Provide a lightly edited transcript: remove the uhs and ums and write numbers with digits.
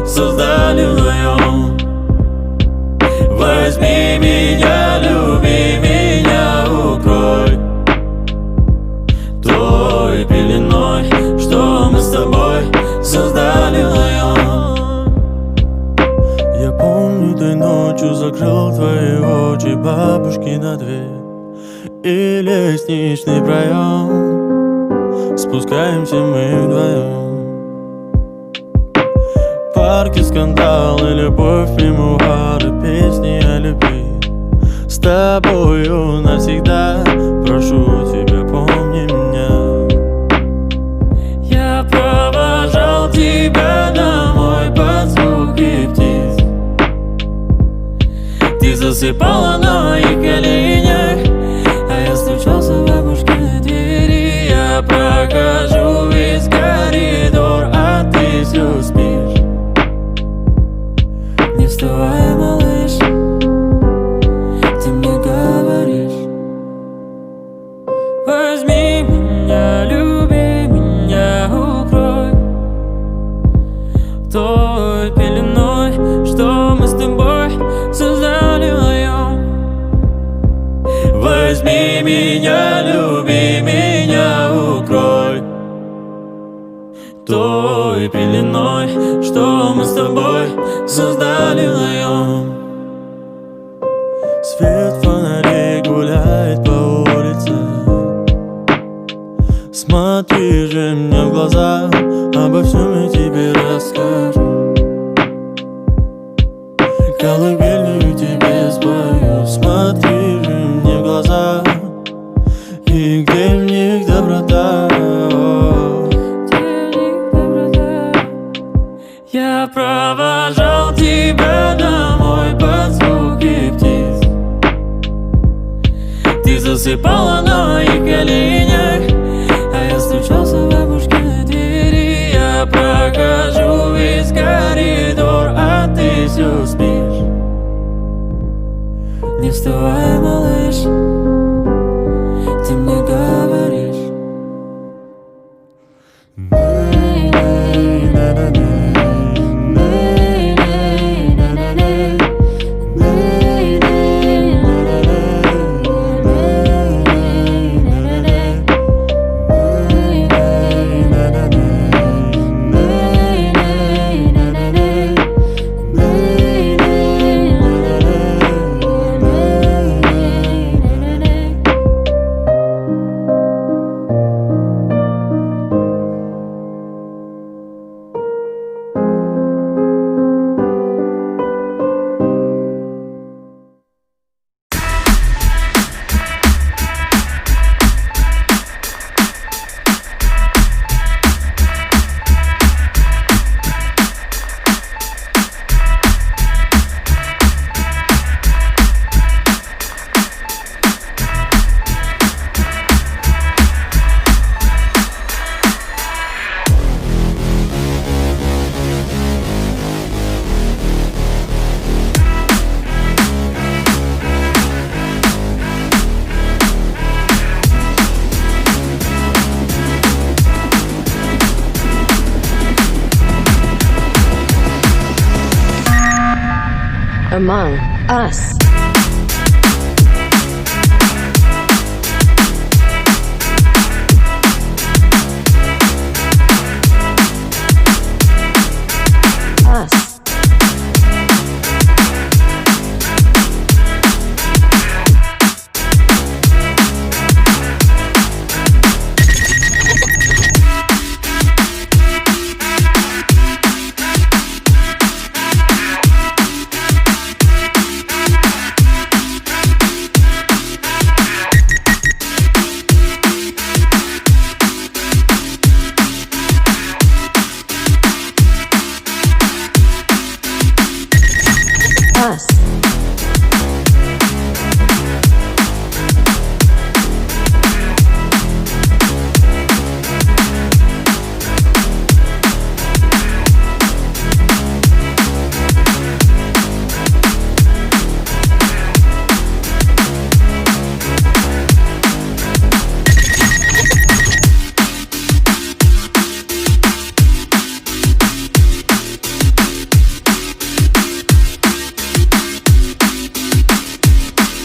создали вдвоем. Возьми меня, люби меня, укрой той пеленой, что мы с тобой создали вдвоем. Я помню, той ночью закрыл твои очи, бабушки на дверь и лестничный проем. Спускаемся мы вдвоем. Парки, скандалы, любовь, мемуары, песни о любви. С тобою навсегда, прошу тебя, помни меня. Я провожал тебя домой под звуки птиц. Ты засыпала на моих коленях, а я стучался в бабушкиной двери. Я прохожу весь коридор, а ты все спишь. Не вставай, малыш, ты мне говоришь: возьми меня, люби меня, укрой той пеленой, что мы с тобой создали вдвоем. Возьми меня, люби меня, укрой той пеленой, что мы с тобой создали вдвоем. Свет фонарей гуляет по улице. Смотри же мне в глаза, обо всем я тебе расскажу. Колыбельную тебе спою. Смотри же мне в глаза, и где в них доброта. Я провожал тебя домой под звуки птиц. Ты засыпала на моих коленях, а я стучался в бабушкиной двери. Я прохожу весь коридор, а ты все спишь. Не вставай, малыш, ты мне говоришь: Among Us.